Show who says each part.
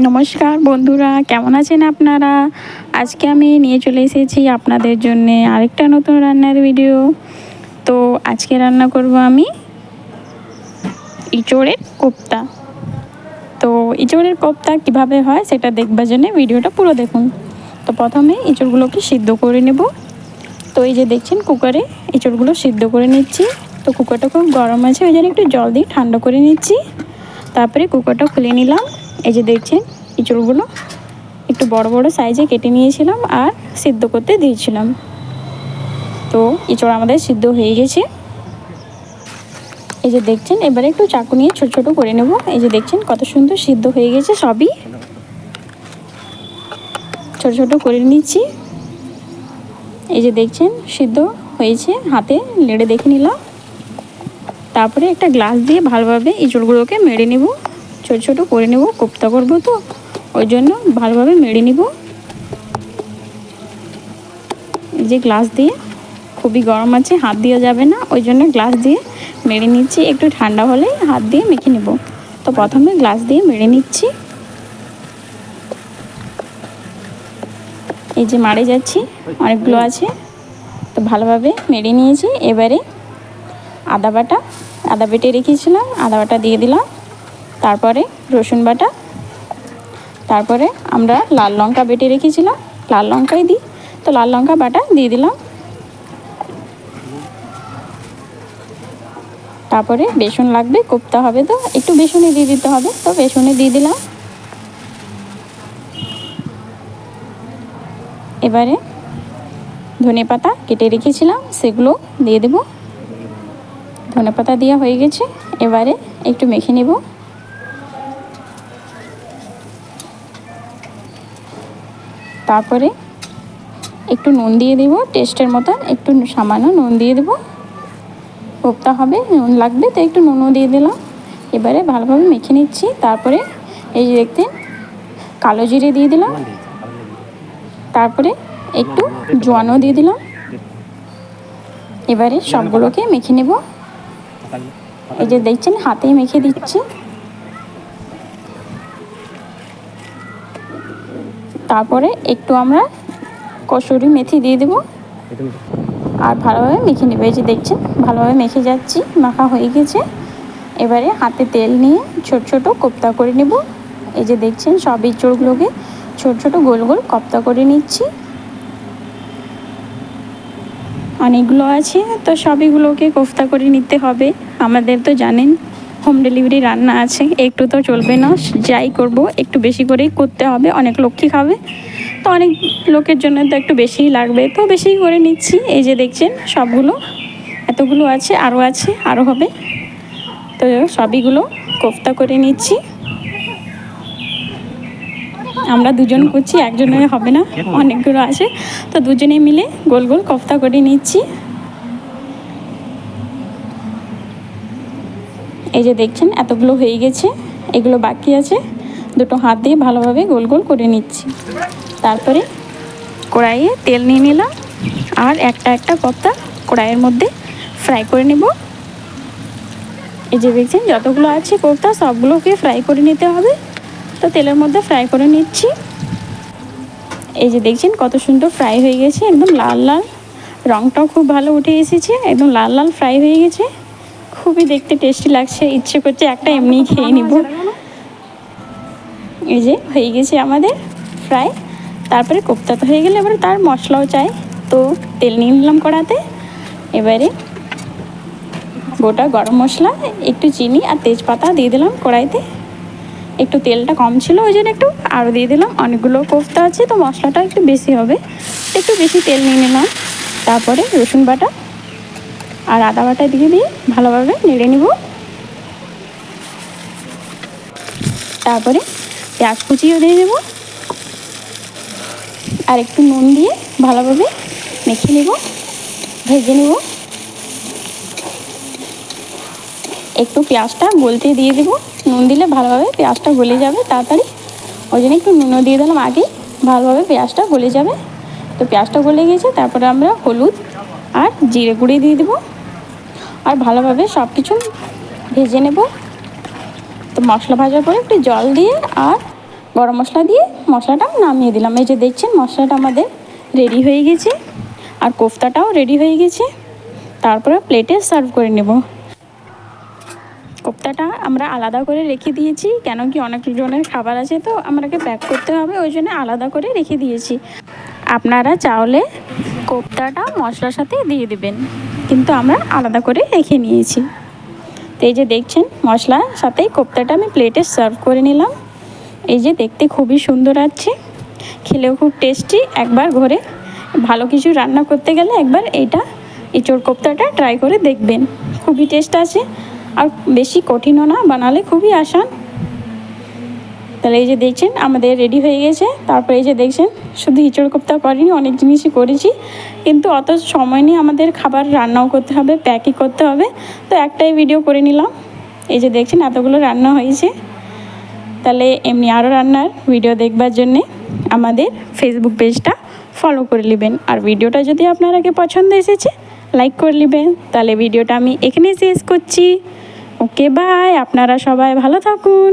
Speaker 1: নমস্কার বন্ধুরা, কেমন আছেন আপনারা? আজকে আমি নিয়ে চলে এসেছি আপনাদের জন্য আরেকটা নতুন রান্নার ভিডিও। তো আজকে রান্না করব আমি ইঁচড়ের কোপ্তা। তো ইঁচড়ের কোপ্তা কিভাবে হয় সেটা দেখবার জন্য ভিডিওটা পুরো দেখুন। তো প্রথমে ইঁচড়গুলোকে সিদ্ধ করে নেব। তো এই যে দেখছেন কুকারে ইঁচড়গুলো সিদ্ধ করে নিচ্ছি। তো কুকারটা খুব গরম আছে, ওই জন্য একটু জল দিয়ে ঠান্ডা করে নিচ্ছি। তারপরে কুকারটা খুলে নিলাম। এই যে দেখছেন ইঁচড়গুলো একটু বড় বড় সাইজে কেটে নিয়েছিলাম আর সিদ্ধ করতে দিয়েছিলাম। তো ইঁচড় আমাদের সিদ্ধ হয়ে গেছে। এই যে দেখছেন এবারে একটু চাকু নিয়ে ছোট ছোট করে নেব। এই যে দেখছেন কত সুন্দর সিদ্ধ হয়ে গেছে, সবই ছোট ছোট করে নিচ্ছি। এই যে দেখছেন সিদ্ধ হয়েছে, হাতে নেড়ে দেখে নিলাম। তারপরে একটা গ্লাস দিয়ে ভালোভাবে ইঁচড়গুলোকে মেরে নেব, ছোট ছোট করে নেব, কোপ্তা করবো তো ওই জন্য ভালোভাবে মেরে নিব। এই যে গ্লাস দিয়ে, খুবই গরম আছে, হাত দেওয়া যাবে না, ওই জন্য গ্লাস দিয়ে মেরে নিচ্ছি। একটু ঠান্ডা হলে হাত দিয়ে মেখে নেব। তো প্রথমে গ্লাস দিয়ে মেরে নিচ্ছি। এই যে মারে যাচ্ছি, অনেকগুলো আছে, তো ভালোভাবে মেরে নিয়েছি। এবারে আদা বেটে রেখেছিলাম, আদা বাটা দিয়ে দিলাম। তারপরে রসুন বাটা, তারপরে আমরা লাল লঙ্কা বেটে রেখেছিলাম, লাল লঙ্কাই দিই, তো লাল লঙ্কা বাটা দিয়ে দিলাম। তারপরে বেসন লাগবে, কোপ্তা হবে তো একটু বেসনে দিয়ে দিতে হবে, তো বেসনে দিয়ে দিলাম। এবারে ধনেপাতা কেটে রেখেছিলাম সেগুলো দিয়ে দেব। ধনেপাতা দেওয়া হয়ে গেছে, এবারে একটু মেখে নেব। তারপরে একটু নুন দিয়ে দেব, টেস্টের মতন একটু সামান্য নুন দিয়ে দেব। কোপ্তা হবে, নুন লাগবে, তো একটু নুনও দিয়ে দিলাম। এবারে ভালোভাবে মেখে নিচ্ছি। তারপরে এই যে দেখতেন কালো জিরে দিয়ে দিলাম, তারপরে একটু জোয়ানও দিয়ে দিলাম। এবারে সবগুলোকে মেখে নেব। এই যে দেখছেন হাতেই মেখে দিচ্ছি। তারপরে একটু আমরা কসুরি মেথি দিয়ে দেব আর ভালোভাবে মেখে নেব। এই যে দেখছেন ভালোভাবে মেখে যাচ্ছি, মাখা হয়ে গেছে। এবারে হাতে তেল নিয়ে ছোট ছোট কোপ্তা করে নেব। এই যে দেখছেন সব ইঁচড়গুলোকে ছোট ছোট গোল গোল কোপ্তা করে নিচ্ছি। অনেকগুলো আছে, তো সবইগুলোকে কোফতা করে নিতে হবে। আমাদের তো জানেন হোম ডেলিভারি রান্না আছে, একটু তো চলবে না, যাই করব একটু বেশি করেই করতে হবে। অনেক লোকই খাবে, তো অনেক লোকের জন্য তো একটু বেশিই লাগবে, তো বেশি করে নিচ্ছি। এই যে দেখছেন সবগুলো এতগুলো আছে, আরও হবে, তো সবইগুলো কোফতা করে নিচ্ছি। আমরা দুজন করছি, একজনের হবে না, অনেকগুলো আছে, তো দুজনে মিলে গোল গোল কোফতা করে নিচ্ছি। এই যে দেখছেন এতগুলো হয়ে গেছে, এগুলো বাকি আছে, দুটো হাত দিয়ে ভালোভাবে গোল গোল করে নিচ্ছি। তারপরে কড়াইয়ে তেল নিয়ে নিলাম আর একটা একটা কোপ্তা কড়াইয়ের মধ্যে ফ্রাই করে নেব। এই যে দেখছেন যতগুলো আছে কোপ্তা সবগুলোকে ফ্রাই করে নিতে হবে, তো তেলের মধ্যে ফ্রাই করে নিচ্ছি। এই যে দেখছেন কত সুন্দর ফ্রাই হয়ে গেছে, একদম লাল লাল, রঙটাও খুব ভালো উঠে এসেছে, একদম লাল লাল ফ্রাই হয়ে গেছে, খুবই দেখতে টেস্টি লাগছে, ইচ্ছে করছে একটা এমনি খেয়ে নিব। এই যে হয়ে গেছে আমাদের ফ্রাই। তারপরে কোপ্তা তো হয়ে গেলে এবারে তার মশলাও চাই, তো তেল নিয়ে নিলাম কড়াতে। এবারে গোটা গরম মশলা, একটু চিনি আর তেজপাতা দিয়ে দিলাম কড়াইতে। একটু তেলটা কম ছিল ওই জন্য একটু আরও দিয়ে দিলাম, অনেকগুলো কোফতা আছে তো মশলাটা একটু বেশি হবে, একটু বেশি তেল নিয়ে নিলাম। তারপরে রসুন বাটা আর আদা বাটা দিয়ে ভালোভাবে নেড়ে নিব। তারপরে পেঁয়াজ কুচিও দিয়ে দেবো আর একটু নুন দিয়ে ভালোভাবে মেখে নেব, ভেজে নেব। একটু পেঁয়াজটা গলতে দিয়ে দেবো, নুন দিলে ভালোভাবে পেঁয়াজটা গলে যাবে তাড়াতাড়ি, ওই জন্য একটু নুনও দিয়ে দিলাম আগে, ভালোভাবে পেঁয়াজটা গলে যাবে। তো পেঁয়াজটা গলে গেছে, তারপরে আমরা হলুদ আর জিরে গুঁড়ি দিয়ে দেবো আর ভালোভাবে সব কিছু ভেজে নেব। তো মশলা ভাজার পরে একটু জল দিয়ে আর গরম মশলা দিয়ে মশলাটা নামিয়ে দিলাম। এই যে দেখছেন মশলাটা আমাদের রেডি হয়ে গেছে আর কোফতাটাও রেডি হয়ে গেছে। তারপরে প্লেটে সার্ভ করে নেব। কোফতাটা আমরা আলাদা করে রেখে দিয়েছি, কেন কি অনেক জনের খাবার আছে তো আমাকে প্যাক করতে হবে, ওই জন্য আলাদা করে রেখে দিয়েছি। আপনারা চাইলে কোফতাটা মশলার সাথে দিয়ে দেবেন, কিন্তু আমরা আলাদা করে রেখে নিয়েছি। তো এই যে দেখছেন মশলার সাথেই কোফতাটা আমি প্লেটে সার্ভ করে নিলাম। এই যে দেখতে খুবই সুন্দর আছে, খেলেও খুব টেস্টি। একবার ঘরে ভালো কিছু রান্না করতে গেলে একবার এইটা এঁচোড় কোফতাটা ট্রাই করে দেখবেন, খুবই টেস্ট আছে আর বেশি কঠিনও না, বানালে খুবই আসান। তাহলে এই যে দেখছেন আমাদের রেডি হয়ে গেছে। তারপরে এই যে দেখছেন শুধু এঁচোড় কোফতা করিনি, অনেক জিনিসই করেছি, কিন্তু অত সময় নেই, আমাদের খাবার রান্নাও করতে হবে, প্যাকই করতে হবে, তো একটাই ভিডিও করে নিলাম। এই যে দেখছেন এতগুলো রান্না হয়েছে। তাহলে এমনি আরও রান্নার ভিডিও দেখবার জন্যে আমাদের ফেসবুক পেজটা ফলো করে নেবেন। আর ভিডিওটা যদি আপনারাকে পছন্দ এসেছে লাইক করে নেবেন। তাহলে ভিডিওটা আমি এখানে শেষ করছি। ওকে বাই, আপনারা সবাই ভালো থাকুন।